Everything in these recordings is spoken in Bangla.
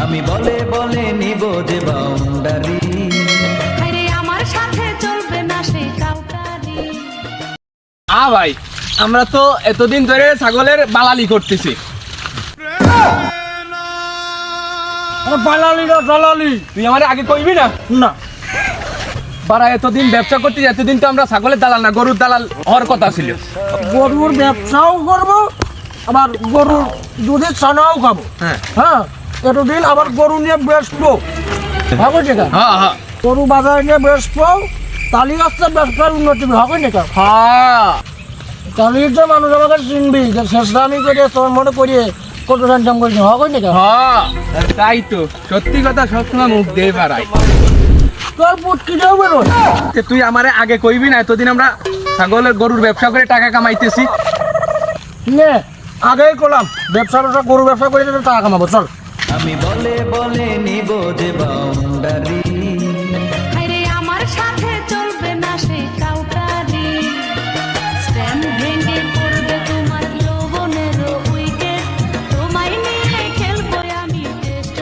আমি বলে বলে নিব যে বাউন্ডারি, আরে আমার সাথে চলবে না সে কাউকারি। ভাই আমরা তো এতদিন ধরে ছাগলের বালালি করতেছি। বালালি না দালালি, তুই আমার আগে কইবি না? না বারা এতদিন ব্যবসা করতেছি, এতদিন তো আমরা ছাগলের দালাল না গরুর দালাল হওয়ার কথা ছিল। গরুর ব্যবসাও করবো, আবার গরুর দুধের ছানাও খাবো। হ্যাঁ হ্যাঁ, এতদিন আবার গরু নিয়ে বেচবো, হবে না? হ্যাঁ হ্যাঁ গরু বাজারে নিয়ে বেচবো, তালি আসছে ব্যবসার উন্নতি হবে না? হ্যাঁ তালির যে মানুষ আমাকে চিনবি, যে শেষটা আমি করে তোর মনে করিয়ে কত ইনকাম করি, হবে না? হ্যাঁ তাই তো, সত্যি কথা সবসময় মুখ দিয়ে পারাই। তোর পুট কিনেও বেরোয়। তুই আমারে আগে কইবি না? এতদিন আমরা ছাগলের গরুর ব্যবসা করে টাকা কামাইতেছি। নে আগেই করলাম, ব্যবসা গরু ব্যবসা করে টাকা কামাবো, চল। আমি বলে বলে নিব যে বাউন্ডারি, আরে আমার সাথে চলবে না সে কাউকারি। স্ট্যাম্প ভেঙে পড়বে তোমার যৌবনের উইকেট, তোমায় নিয়ে খেলবো আমি টেস্ট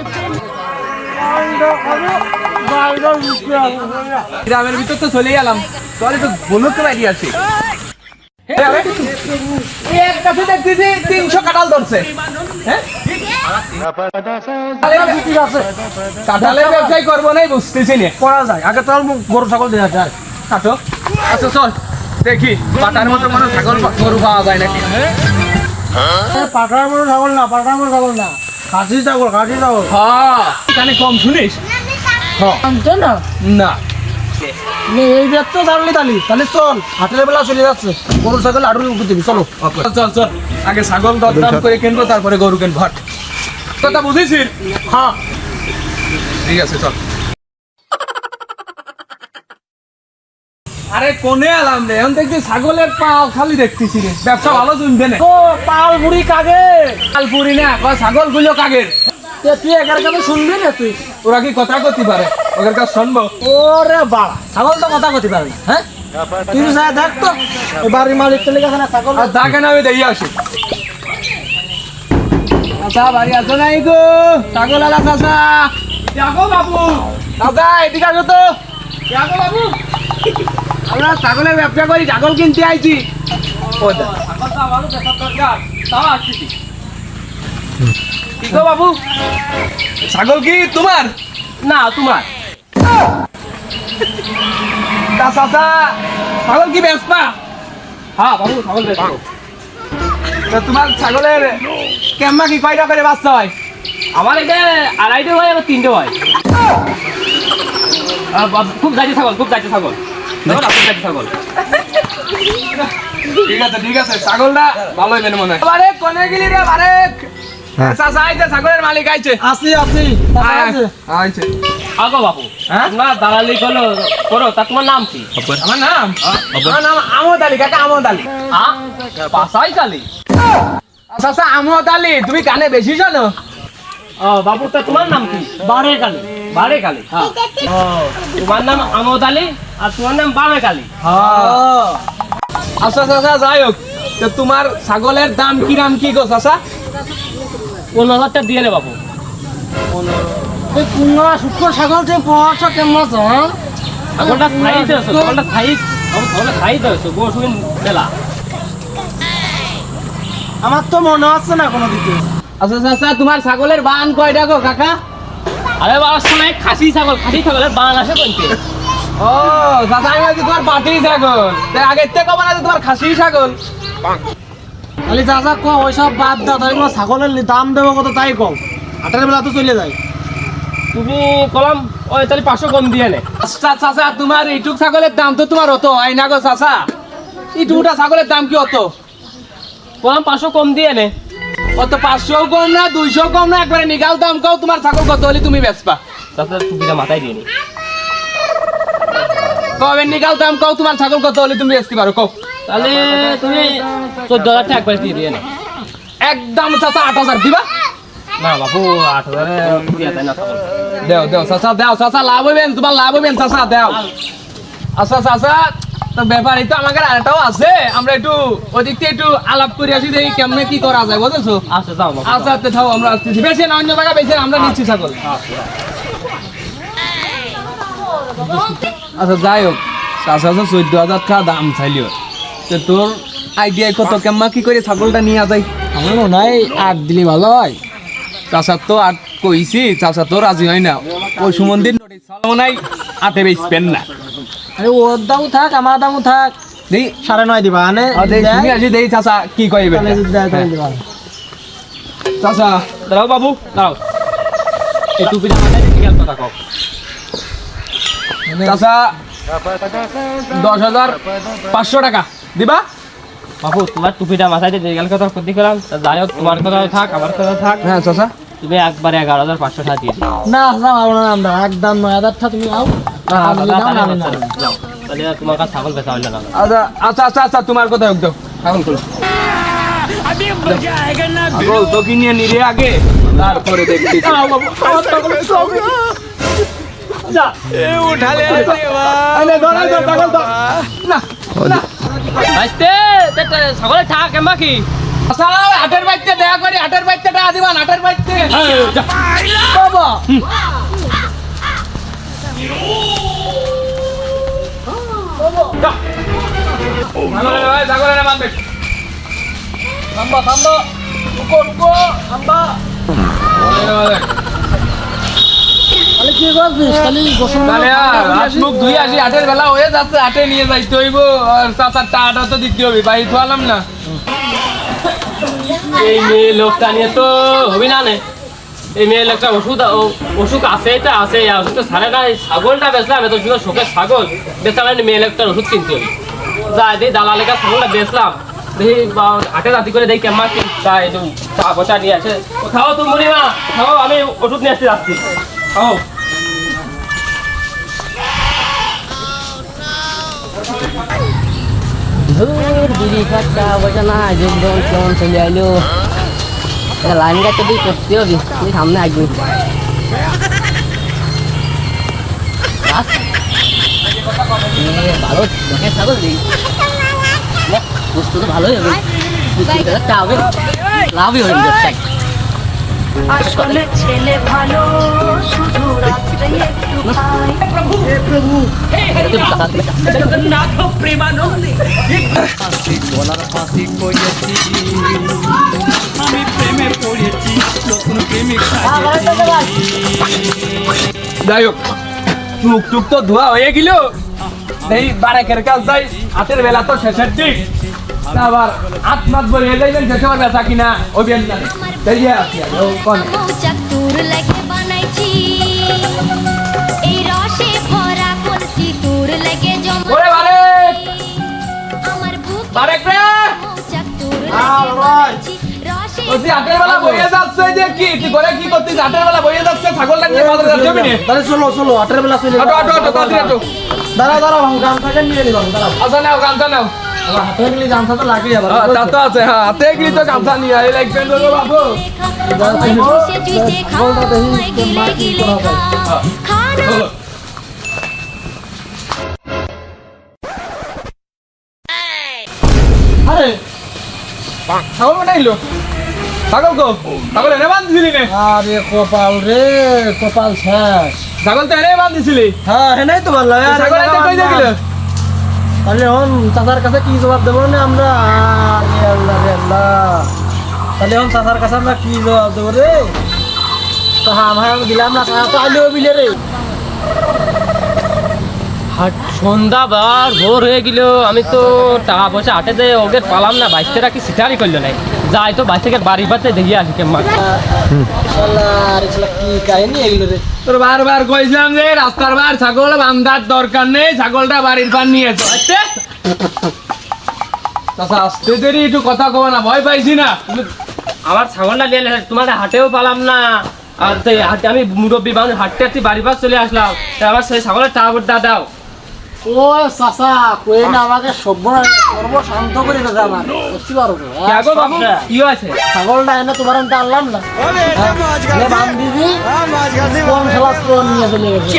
গ্রামের ভিতর তো চলে গেলাম, তাহলে তো বলুন তো বাইরে আছি। একটা দেখতেছি 300 কাঁঠাল ধরছে। হ্যাঁ কাঁঠালের ব্যবসায় করবো নাই বুঝতেছি না। করা যায়, আগে তোর গরু ছাগল দেওয়া যায়। কাটো, আচ্ছা চল দেখি পাটার মতো কোনো ছাগল গরু পাওয়া যায় নাকি। পাঠার মতো ছাগল না, পাঠার মতো ছাগল না, খাসি ছাগল, খাসি ছাগল। হ্যাঁ এখানে কম শুনিস? আনছে না না এই ব্যাগ তো জানলি তালি, তাহলে চল, হাটের বেলা চলে যাচ্ছে, গরু ছাগল আটুলি উঠে দিবি, চলো। চল চল আগে ছাগল দরদাম করে কিনবো, তারপরে গরু কিনবো। হাট কথা বুঝেছিস? হ্যাঁ ঠিক আছে চল। আরে কোনে আলাম রে, এখন দেখছি ছাগলের পাল খালি দেখতেছি রে, ব্যবসা ভালো চলবে না। ও পাল বুড়ি কাগে, পালপুরি না ছাগল গুলো কাগের। তুই এগার কাছে শুনবি না? তুই ওরা কি কথা করতে পারে? ওদের কাছে শুনবো? ওরে বাড়া, ছাগল তো কথা করতে পারে না। হ্যাঁ তুই যা দেখ তো, ওই বাড়ির মালিক চলে গেছে না ছাগল। আর থাকে না আমি দেখি আসি। আচ্ছা বাড়ি আছো নাই গো? ছাগল আলা চাচা, দেখো বাবু দাদা এদিকে আসো তো। দেখো বাবু আমরা ছাগলের ব্যবসা করি, ছাগল কিনতে আইছি। কি গো বাবু, ছাগল কি তোমার? না তোমার। চাচা ছাগল কি বেচবা? হ্যাঁ বাবু ছাগল বেচবো। তোমার ছাগলের কেমন কি কয়টা করে বাচ্চা হয়? আমার এটা 2.5 হয় আর 3 হয়। খুব গাছে ছাগল, খুব গাছে ছাগল, ছাগল। ঠিক আছে ঠিক আছে, ছাগলটা ভালোই মেনে মনে হয়। আরে কোনে গেলি রে বারেক? চাচা আইছে, ছাগলের মালিক আইছে। আসি আসি আইছে। আগো বাবু, হ্যাঁ না দালালি করো তা তোমার নাম কি? আমার নাম আমদ আলী কাকা, আমদ আলী। পাশাই কালি। চাচা আমদ আলী, তুমি কানে বেশি জানো? ও বাবু, তা তোমার নাম কি? বারে কালি। বারে কালি। ও তোমার নাম আমদ আলী আর তোমার নাম বারে কালি। আচ্ছা চাচা যাই হোক, তো তোমার ছাগলের দাম কিরাম কি গো চাচা? 15,000 টাকা দিয়ে নে বাবু। এই কুমড়া শুক্র ছাগল যে পড়াচ্ছ কেমন আছে? হ্যাঁ ছাগলটা সাইজ আছে, ছাগলটা সাইজ, ছাগলটা সাইজ আছে, গো শুন মেলা। আমার তো মনে হচ্ছে না কোনো দিকে। আচ্ছা চাচা তোমার ছাগলের বান কয়টা গো কাকা? আরে বাবার সময় খাসি ছাগলের বান আসে বলতে। ও চাচা আমি ভাবছি তোমার বাটি ছাগল, তাই আগের থেকে কবার আছে তোমার খাসি ছাগল। খালি চাচা কো ওইসব বাদ দাও, তাই ছাগলের দাম দেবো কত তাই কম, হাটের বেলা তো চলে যায়। তুমি কলম ওই তাহলে 500 কম দিয়ে নে। আচ্ছা চাচা তোমার এইটুক ছাগলের দাম তো তোমার অত হয় না গো চাচা, এইটুকটা ছাগলের দাম কি অত? কলম 500 কম দিয়ে নে। অত 500 কম না 200 কম না, একবারে নিগাল দাম কও তোমার ছাগল কত হলে তুমি বেচবা? তাতে টুপিটা মাথায় দিয়ে নি। কবে নিগাল দাম কও তোমার ছাগল কত হলে তুমি বেচতে পারো কও? তাহলে তুমি 14,000 টাকা একবার দিয়ে নে। একদম চাচা 8,000 দিবা? না বাবু, 8,000 দিয়া যায় না ছাগল। দেও দেও চাচা, দেও চাচা, লাভ হইবেন, তোমার লাভ হইবেন চাচা, দেও। আচ্ছা চাচা তো ব্যাপার এই তো আমাদের আরেকটাও আছে, আমরা একটু ওদিক থেকে একটু আলাপ করে আসি, দেখি কেমনে কি করা যায়, বুঝেছো? আচ্ছা যাও বাবু, আচ্ছা আচ্ছা থাও, আমরা আসতেছি। বেশি না, অন্য জায়গা বেশি আমরা নিচ্ছি ছাগল। আচ্ছা যাই হোক, 14,000 টাকা দাম চাইলিও, তো তোর আইডিয়া কত কেমন কি করে ছাগলটা নিয়ে যায়? আমার মনে হয় 8 দিলে ভালো হয়। চাষার তো আট কইছি, চাষা তো রাজি হয় না, ওই সুমন্দির নোটিস চালাও নাই, আটে বেচবেন না। আরে ওর দামও থাক আমার দামও থাক, দেই 9.5 দিবা আনে শুনি আসি, দেই চাষা কি কইবে। চাষা দাঁড়াও বাবু দাঁড়াও, এই টুপিটা মাথায় দিয়ে গেল কথা কও। চাষা 10,500 টাকা দিবা? বাবু তোমার টুপিটা মাথায় দিয়ে গেল কথা করতে গেলাম, যাই হোক তোমার কথা থাক আমার কথা থাক, হ্যাঁ চাষা, তুমি একবারে 11,500 টাকা দিয়ে দিও। না আমরা একদম 9,000 টাকা তুমি নাও, যাও তাহলে আর তোমার কাছে ছাগল বেচা হইলো না। আচ্ছা আচ্ছা আচ্ছা আচ্ছা, তোমার কথা একদম ছাগল করো। ছাগল তো কিনে নিলে আগে, তারপরে দেখছি। আইতে ছাগলের টাকা কেমবা কি? আচ্ছা হাটের বাইতে দেখা করি, হাটের বাইতে টাকা দিবান, হাটের বাইতে বাবা। ছাগলের মানবে, থাম্বা থাম্বা, রুকো রুকো, থাম্বা। তাহলে কি করছিস খালি গোসল তাহলে আর হাত মুখ ধুই আসি, হাটের বেলা হয়ে যাচ্ছে, হাটে নিয়ে যাইতে হইব, আর চাচার টাকাটা তো দিতে হবে, বাড়ি তো আলাম না। এই মেয়ে লোকটা নিয়ে তো হবি না নে, এই মেয়ে লোকটা ওষুধ আছে, এটা আছে, ওষুধ তো ছাড়ে না। এই ছাগলটা বেচলাম, এত সুন্দর শোকের ছাগল বেচলাম, মেয়ে লোকটার ওষুধ কিনতে হবে। যাই দেখি দালালের কাছে ছাগলটা বেচলাম, দেখি হাটে রাতি করে দেখি কেমন কি তাই একটু চা বসা নিয়ে আসে। খাও তুমি মনিমা, খাও, আমি ওষুধ নিয়ে আসতে যাচ্ছি, খাও। বিড়ি খাটটা বসে না যোগদান কেমন চলে আইলো, লাইন গাছটা দিয়ে করতে হবে, তুই সামনে আসবি। ভালো দেখে ছাগল দিই, বস্তু তো ভালোই হবে, হবে লাভই হবে ব্যবসায়। আসলে ছেলে ভালো, শুধু রাত্রে একটু খাই। যাই হোক, টুক টুক তো ধোয়া হয়ে গেল, এই বারেকের কাজ যাই, হাতের বেলা তো শেষের দিক, আবার হাত মাত বলে যাইবেন শেষে বেচা কিনা ওই বেন না, তাই আছে কোন মৌচাক তোর লাগে বানাইছি, এই রসে ভরা কলসি তোর লাগে জমা। ওরে বারেক আমার বুক বারেক রে, মৌচাক তোর লাগে বানাইছি, রসে ওই হাতের বেলা বইয়ে যাচ্ছে যে কি তুই করে কি করছিস? হাতের বেলা বইয়ে যাচ্ছে, ছাগলটা নিয়ে বাজারে যাচ্ছে আমি নে। তাহলে চলো চলো 8 বেলা চলে আটো আটো আটো তাড়াতাড়ি আটো। দাঁড়াও গান থাকে নিয়ে নিলাম, দাঁড়াও আচ্ছা নাও, গামছা নাও। আবার হাতে গেলে গামছা তো লাগে আবার। তা তো আছে, হ্যাঁ হাতে গেলি তো গামছা নিয়ে আই লাগবে তো বাবু। আমার জুসে জুসে খাওয়াই গিলে গিলে খা খানা। আরে ছাগল বানাইলো, ছাগল গো, ছাগল এনে বাঁধছিলি নে? আরে কপাল রে, কপাল শেষ। ছাগল তো এনে বাঁধছিলি, হ্যাঁ হেনাই তো ভালো লাগে। ছাগল এনে কই গেল? তাহলে এখন চাচার কাছে কি জবাব দেবো না আমরা? আরে আল্লাহ রে আল্লাহ, তাহলে এখন চাচার কাছে আমরা কি জবাব দেবো রে? তো আমার দিলাম না, চাচা তো আইলেও বিলে রে। হাট সন্ধ্যাবার ভোর হয়ে গেল, আমি তো টাকা পয়সা হাটে দিয়ে ওকে পালাম না, বাইশটা কি সিটারি করলো নাই। যাই তো বাইশ থেকে বাড়ি পাতে দেখিয়ে আসি কেমন। আল্লাহ রে শালা, কি কাহিনী এগুলো রে? তোর বারবার কইছিলাম যে রাস্তার বার ছাগল বান্ধার দরকার নেই, ছাগলটা বাড়ির পার নিয়ে এসো। চাচা আসতে দেরি, একটু কথা কব না, ভয় পাইছি না। আমার ছাগলটা নিয়ে তোমার হাটেও পালাম না, আর তো হাটে আমি মুরব্বী মানুষ, হাঁটতে হাঁটতে বাড়ি পাশ চলে আসলাম, তাই আমার সেই ছাগলের টাকা দাও। ও চাচা কই না আমাকে সর্বশান্ত করে দাদা আমার বুঝতে পারো তো? কে গো বাবু, কি আছে? ছাগলটা এনে তোমার আমি আনলাম না, বান দিবি কোন খালাস করে নিয়ে চলে গেছে।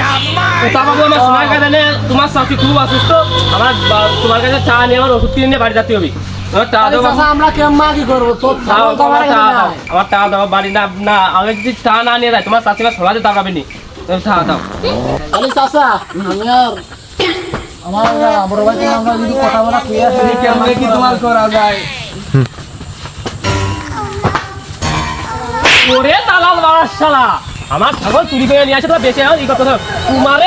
তা বাবু আমার সোনার কাছে তোমার চাষি খুব অসুস্থ, আমার তোমার কাছে চা নিয়ে আমার ওষুধ কিনে নিয়ে বাড়ি যেতে হবে। আমার টাকা দাও বাবু। চাচা আমরা কেমন কি করবো? তোর ছাগল তো আমার কাছে নাই। আমার টাকা দাও বাড়ি না না আগে যদি চা না নিয়ে যায় তোমার চাষি আমার সলাতে টাকা পাবেনি, টাকা দাও। আরে চাচা আমি আর আমার বড় ভাই আমরা যদি কথা বলা ক্লিয়ার করি কেমনে কি তোমার করা যায়? ওরে দালাল মারার শালা, আমার ছাগল চুরি করে নিয়ে আসে তো বেঁচে আমার এই কথা তোমারে